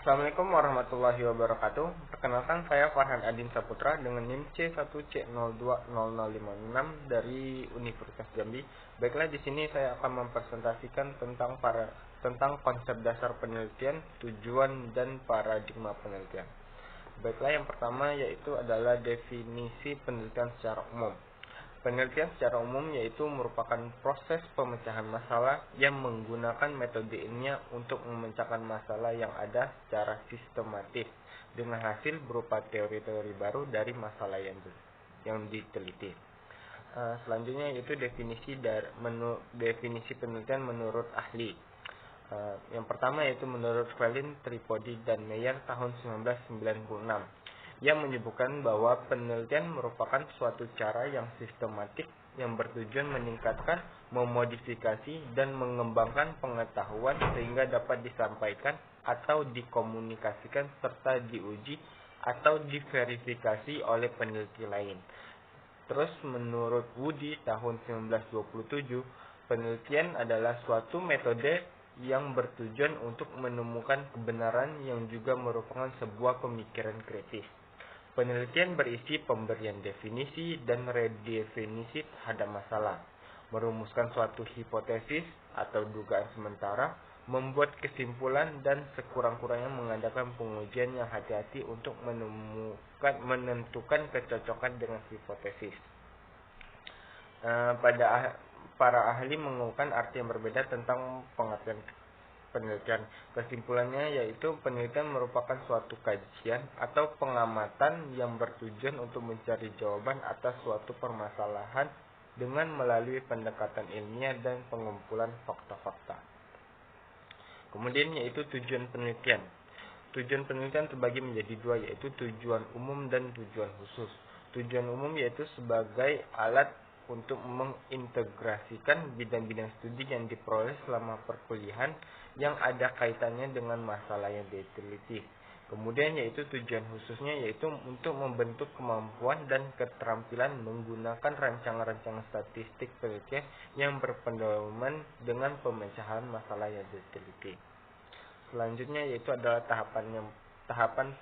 Assalamualaikum warahmatullahi wabarakatuh. Perkenalkan, saya Farhan Adin Saputra dengan NIM C1C020056 dari Universitas Jambi. Baiklah, di sini saya akan mempresentasikan tentang konsep dasar penelitian, tujuan dan paradigma penelitian. Baiklah, yang pertama yaitu adalah definisi penelitian secara umum. Penelitian secara umum yaitu merupakan proses pemecahan masalah yang menggunakan metode ilmiah untuk memecahkan masalah yang ada secara sistematis dengan hasil berupa teori-teori baru dari masalah yang diteliti. Selanjutnya yaitu definisi penelitian menurut ahli. Yang pertama yaitu menurut Valin, Tripodi, dan Meyer tahun 1996. Yang menyebutkan bahwa penelitian merupakan suatu cara yang sistematik yang bertujuan meningkatkan, memodifikasi, dan mengembangkan pengetahuan sehingga dapat disampaikan atau dikomunikasikan serta diuji atau diverifikasi oleh peneliti lain. Terus menurut Woody tahun 1927, penelitian adalah suatu metode yang bertujuan untuk menemukan kebenaran yang juga merupakan sebuah pemikiran kritis. Penelitian berisi pemberian definisi dan redefinisi terhadap masalah, merumuskan suatu hipotesis atau dugaan sementara, membuat kesimpulan, dan sekurang-kurangnya mengadakan pengujian yang hati-hati untuk menentukan kecocokan dengan hipotesis. Para ahli mengemukakan arti yang berbeda tentang pengertian penelitian. Kesimpulannya yaitu penelitian merupakan suatu kajian atau pengamatan yang bertujuan untuk mencari jawaban atas suatu permasalahan dengan melalui pendekatan ilmiah dan pengumpulan fakta-fakta. Kemudian yaitu tujuan penelitian. Tujuan penelitian terbagi menjadi dua, yaitu tujuan umum dan tujuan khusus. Tujuan umum yaitu sebagai alat untuk mengintegrasikan bidang-bidang studi yang diperoleh selama perkuliahan yang ada kaitannya dengan masalah yang diteliti. Kemudian yaitu tujuan khususnya yaitu untuk membentuk kemampuan dan keterampilan menggunakan rancangan-rancangan statistik penelitian yang berpedoman dengan pemecahan masalah yang diteliti. Selanjutnya yaitu adalah tahapan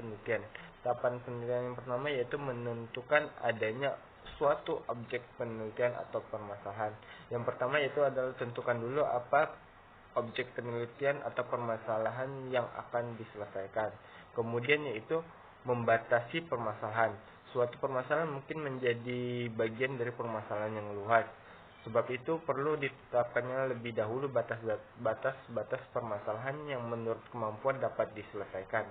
penelitian. Tahapan penelitian yang pertama yaitu menentukan adanya suatu objek penelitian atau permasalahan. Yang pertama yaitu adalah tentukan dulu apa objek penelitian atau permasalahan yang akan diselesaikan. Kemudian yaitu membatasi permasalahan. Suatu permasalahan mungkin menjadi bagian dari permasalahan yang luas. Sebab itu perlu ditetapkannya lebih dahulu batas-batas permasalahan yang menurut kemampuan dapat diselesaikan.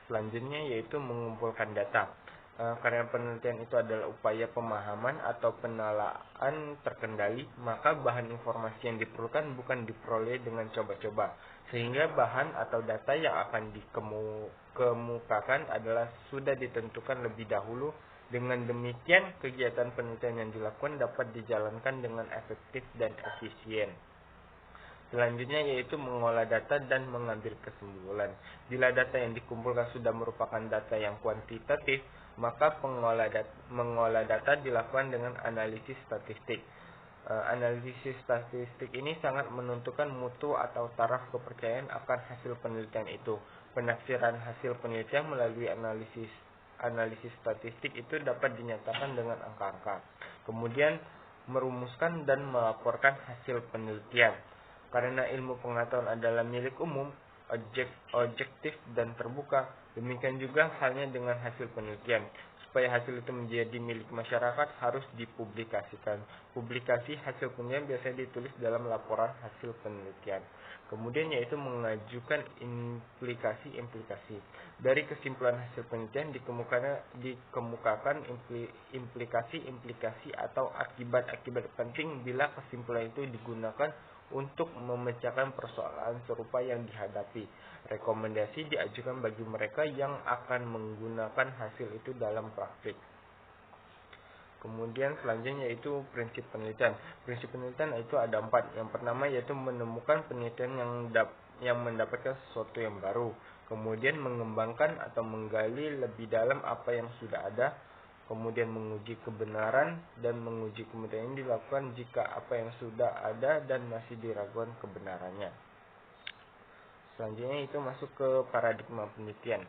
Selanjutnya yaitu mengumpulkan data. Karena penelitian itu adalah upaya pemahaman atau penalaan terkendali, maka bahan informasi yang diperlukan bukan diperoleh dengan coba-coba, sehingga bahan atau data yang akan dikemukakan adalah sudah ditentukan lebih dahulu. Dengan demikian, kegiatan penelitian yang dilakukan dapat dijalankan dengan efektif dan efisien. Selanjutnya yaitu mengolah data dan mengambil kesimpulan. Bila data yang dikumpulkan sudah merupakan data yang kuantitatif, maka mengolah data dilakukan dengan analisis statistik. Analisis statistik ini sangat menentukan mutu atau taraf kepercayaan akan hasil penelitian itu. Penafsiran hasil penelitian melalui analisis statistik itu dapat dinyatakan dengan angka-angka. Kemudian merumuskan dan melaporkan hasil penelitian. Karena ilmu pengetahuan adalah milik umum, objektif dan terbuka, demikian juga halnya dengan hasil penelitian. Supaya hasil itu menjadi milik masyarakat harus dipublikasikan. Publikasi hasil penelitian biasanya ditulis dalam laporan hasil penelitian. Kemudian yaitu mengajukan implikasi-implikasi. Dari kesimpulan hasil penelitian dikemukakan implikasi-implikasi atau akibat-akibat penting bila kesimpulan itu digunakan untuk memecahkan persoalan serupa yang dihadapi. Rekomendasi diajukan bagi mereka yang akan menggunakan hasil itu dalam praktik. Kemudian selanjutnya yaitu prinsip penelitian. Prinsip penelitian itu ada 4. Yang pertama yaitu menemukan penelitian yang mendapatkan sesuatu yang baru. Kemudian mengembangkan atau menggali lebih dalam apa yang sudah ada. Kemudian menguji kebenaran, dan menguji kebenaran ini dilakukan jika apa yang sudah ada dan masih diragukan kebenarannya. Selanjutnya itu masuk ke paradigma penelitian.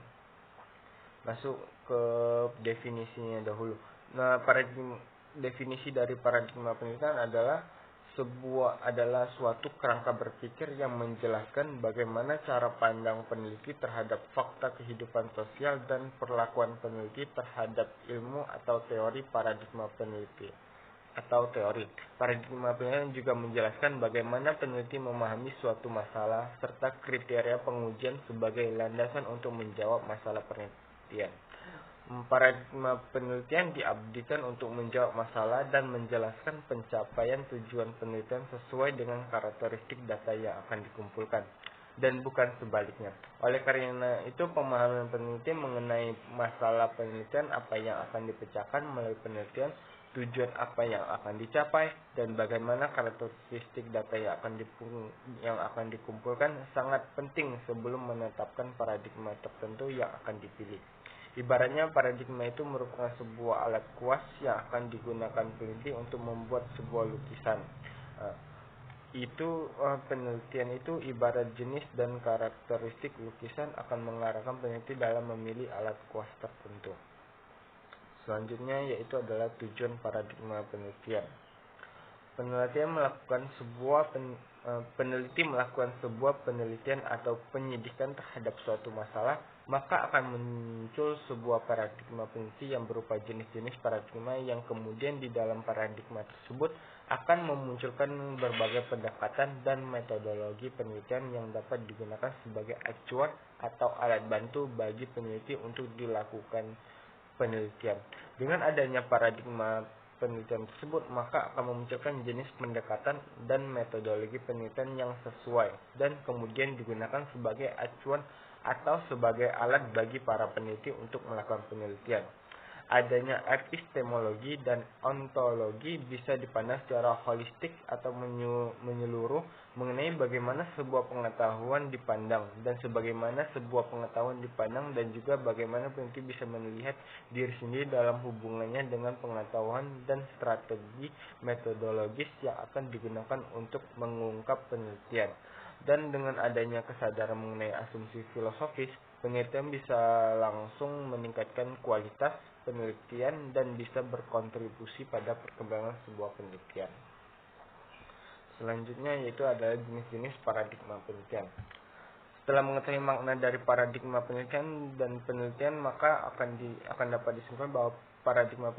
Masuk ke definisinya dahulu. Nah, definisi dari paradigma penelitian adalah suatu kerangka berpikir yang menjelaskan bagaimana cara pandang peneliti terhadap fakta kehidupan sosial dan perlakuan peneliti terhadap ilmu atau teori paradigma peneliti. Paradigma penelitian juga menjelaskan bagaimana peneliti memahami suatu masalah serta kriteria pengujian sebagai landasan untuk menjawab masalah penelitian. Paradigma penelitian diabdikan untuk menjawab masalah dan menjelaskan pencapaian tujuan penelitian sesuai dengan karakteristik data yang akan dikumpulkan, dan bukan sebaliknya. Oleh karena itu, pemahaman peneliti mengenai masalah penelitian, apa yang akan dipecahkan melalui penelitian, tujuan apa yang akan dicapai, dan bagaimana karakteristik data yang akan dikumpulkan sangat penting sebelum menetapkan paradigma tertentu yang akan dipilih. Ibaratnya, paradigma itu merupakan sebuah alat kuas yang akan digunakan peneliti untuk membuat sebuah lukisan. Penelitian itu ibarat jenis dan karakteristik lukisan akan mengarahkan peneliti dalam memilih alat kuas tertentu. Selanjutnya yaitu adalah tujuan paradigma penelitian. Peneliti melakukan sebuah penelitian atau penyidikan terhadap suatu masalah, maka akan muncul sebuah paradigma peneliti yang berupa jenis-jenis paradigma yang kemudian di dalam paradigma tersebut akan memunculkan berbagai pendekatan dan metodologi penelitian yang dapat digunakan sebagai acuan atau alat bantu bagi peneliti untuk dilakukan penelitian. Dengan adanya paradigma penelitian tersebut, maka akan memunculkan jenis pendekatan dan metodologi penelitian yang sesuai dan kemudian digunakan sebagai acuan atau sebagai alat bagi para peneliti untuk melakukan penelitian. Adanya epistemologi dan ontologi bisa dipandang secara holistik atau menyeluruh mengenai bagaimana sebuah pengetahuan dipandang dan sebagaimana sebuah pengetahuan dipandang, dan juga bagaimana peneliti bisa melihat diri sendiri dalam hubungannya dengan pengetahuan dan strategi metodologis yang akan digunakan untuk mengungkap penelitian. Dan dengan adanya kesadaran mengenai asumsi filosofis, penelitian bisa langsung meningkatkan kualitas penelitian dan bisa berkontribusi pada perkembangan sebuah penelitian. Selanjutnya yaitu adalah jenis-jenis paradigma penelitian. Setelah mengetahui makna dari paradigma penelitian dan penelitian, maka akan dapat disimpulkan bahwa paradigma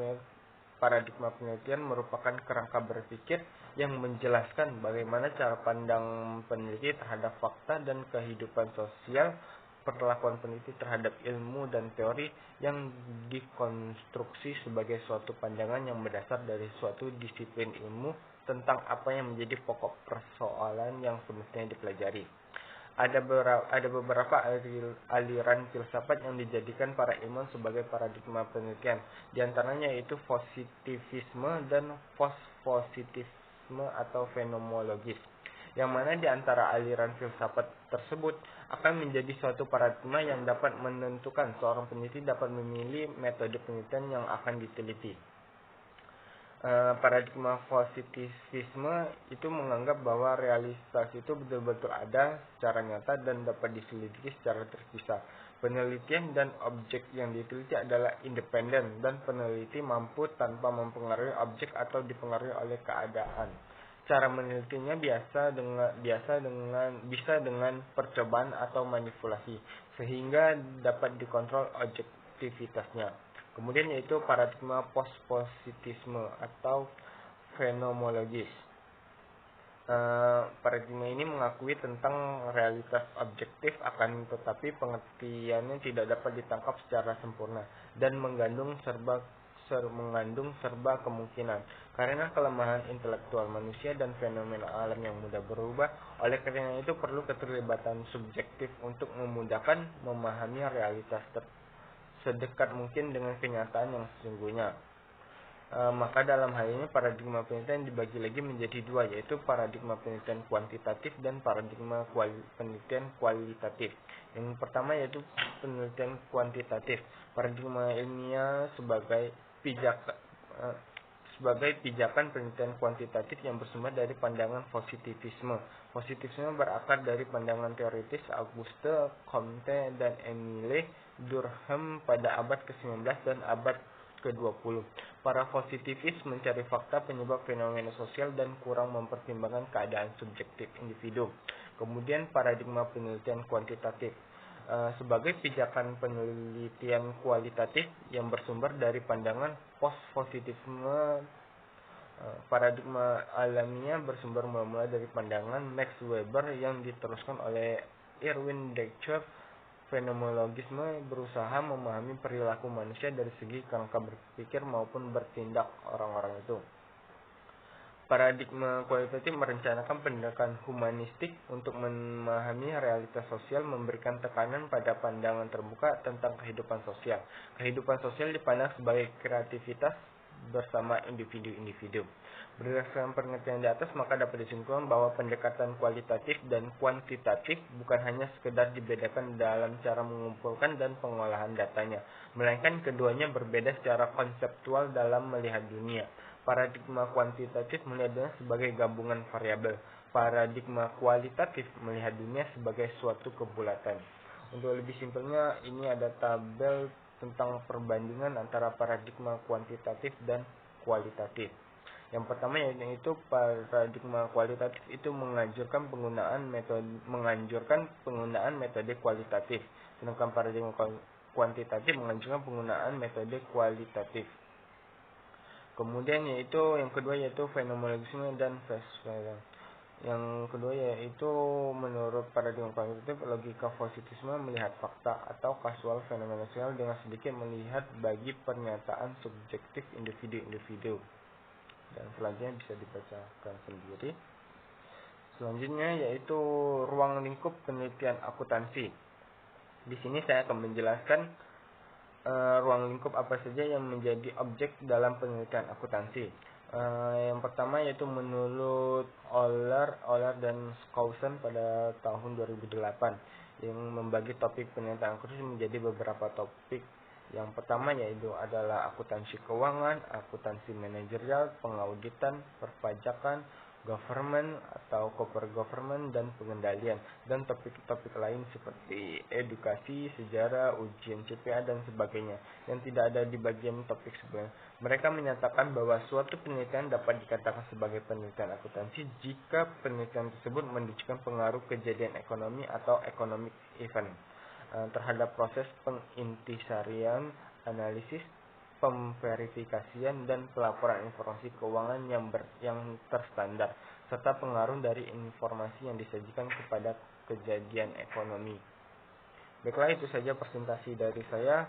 penelitian merupakan kerangka berpikir yang menjelaskan bagaimana cara pandang peneliti terhadap fakta dan kehidupan sosial, perlakuan peneliti terhadap ilmu dan teori yang dikonstruksi sebagai suatu pandangan yang berdasar dari suatu disiplin ilmu tentang apa yang menjadi pokok persoalan yang semestinya dipelajari. Ada beberapa aliran filsafat yang dijadikan para ilmuwan sebagai paradigma penelitian. Di antaranya yaitu positivisme dan postpositisme atau fenomenologis, yang mana di antara aliran filsafat tersebut akan menjadi suatu paradigma yang dapat menentukan seorang peneliti dapat memilih metode penelitian yang akan diteliti. Paradigma positivisme itu menganggap bahwa realitas itu betul-betul ada secara nyata dan dapat diselidiki secara terpisah. Penelitian dan objek yang diteliti adalah independen, dan peneliti mampu tanpa mempengaruhi objek atau dipengaruhi oleh keadaan. Cara menelitinya bisa dengan percobaan atau manipulasi, sehingga dapat dikontrol objektivitasnya. Kemudian yaitu paradigma postpositisme atau fenomenologis. Paradigma ini mengakui tentang realitas objektif, akan tetapi pengertiannya tidak dapat ditangkap secara sempurna dan mengandung serba kemungkinan karena kelemahan intelektual manusia dan fenomena alam yang mudah berubah. Oleh karena itu perlu keterlibatan subjektif untuk memudahkan memahami realitas sedekat mungkin dengan kenyataan yang sesungguhnya. Maka dalam hal ini paradigma penelitian dibagi lagi menjadi dua, yaitu paradigma penelitian kuantitatif dan paradigma penelitian kualitatif. Yang pertama yaitu penelitian kuantitatif. Paradigma ilmiah sebagai sebagai pijakan penelitian kuantitatif yang bersumber dari pandangan positivisme. Positivisme berakar dari pandangan teoritis Auguste Comte dan Émile Durkheim pada abad ke-19 dan abad ke-20. Para positivis mencari fakta penyebab fenomena sosial dan kurang mempertimbangkan keadaan subjektif individu. Kemudian paradigma penelitian kuantitatif sebagai pijakan penelitian kualitatif yang bersumber dari pandangan post-positivisme. Paradigma alamiah bersumber mula dari pandangan Max Weber yang diteruskan oleh Erwin Dechert. Fenomenologisme berusaha memahami perilaku manusia dari segi kerangka berpikir maupun bertindak orang-orang itu. Paradigma kualitatif merencanakan pendekatan humanistik untuk memahami realitas sosial, memberikan tekanan pada pandangan terbuka tentang kehidupan sosial. Kehidupan sosial dipandang sebagai kreativitas bersama individu-individu. Berdasarkan pengertian di atas, maka dapat disimpulkan bahwa pendekatan kualitatif dan kuantitatif bukan hanya sekedar dibedakan dalam cara mengumpulkan dan pengolahan datanya, melainkan keduanya berbeda secara konseptual dalam melihat dunia. Paradigma kuantitatif melihat dunia sebagai gabungan variabel. Paradigma kualitatif melihat dunia sebagai suatu kebulatan. Untuk lebih simpelnya, ini ada tabel tentang perbandingan antara paradigma kuantitatif dan kualitatif. Yang pertama yaitu paradigma kualitatif itu menganjurkan penggunaan metode kualitatif, sedangkan paradigma kuantitatif menganjurkan penggunaan metode kualitatif. Kemudian yang kedua yaitu fenomenologisme dan Westphalian. Yang kedua yaitu menurut paradigma kualitatif, logika positivisme melihat fakta atau kasual fenomena sosial dengan sedikit melihat bagi pernyataan subjektif individu-individu. Dan selanjutnya bisa dibacakan sendiri. Selanjutnya yaitu ruang lingkup penelitian akuntansi. Di sini saya akan menjelaskan ruang lingkup apa saja yang menjadi objek dalam penelitian akuntansi. Yang pertama yaitu menurut Euler dan Skousen pada tahun 2008 yang membagi topik penelitian akuntansi menjadi beberapa topik. Yang pertama yaitu adalah akuntansi keuangan, akuntansi manajerial, pengauditan, perpajakan, government atau corporate government, dan pengendalian, dan topik-topik lain seperti edukasi, sejarah, ujian CPA, dan sebagainya yang tidak ada di bagian topik sebelumnya. Mereka menyatakan bahwa suatu penelitian dapat dikatakan sebagai penelitian akuntansi jika penelitian tersebut menunjukkan pengaruh kejadian ekonomi atau economic event terhadap proses pengintisarian, analisis, pemverifikasian, dan pelaporan informasi keuangan yang terstandar, serta pengaruh dari informasi yang disajikan kepada kejadian ekonomi. Baiklah, itu saja presentasi dari saya.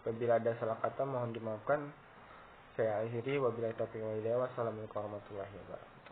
Apabila ada salah kata mohon dimaafkan. Saya akhiri, wabillahi taufiq wal hidayah. Wassalamualaikum warahmatullahi wabarakatuh.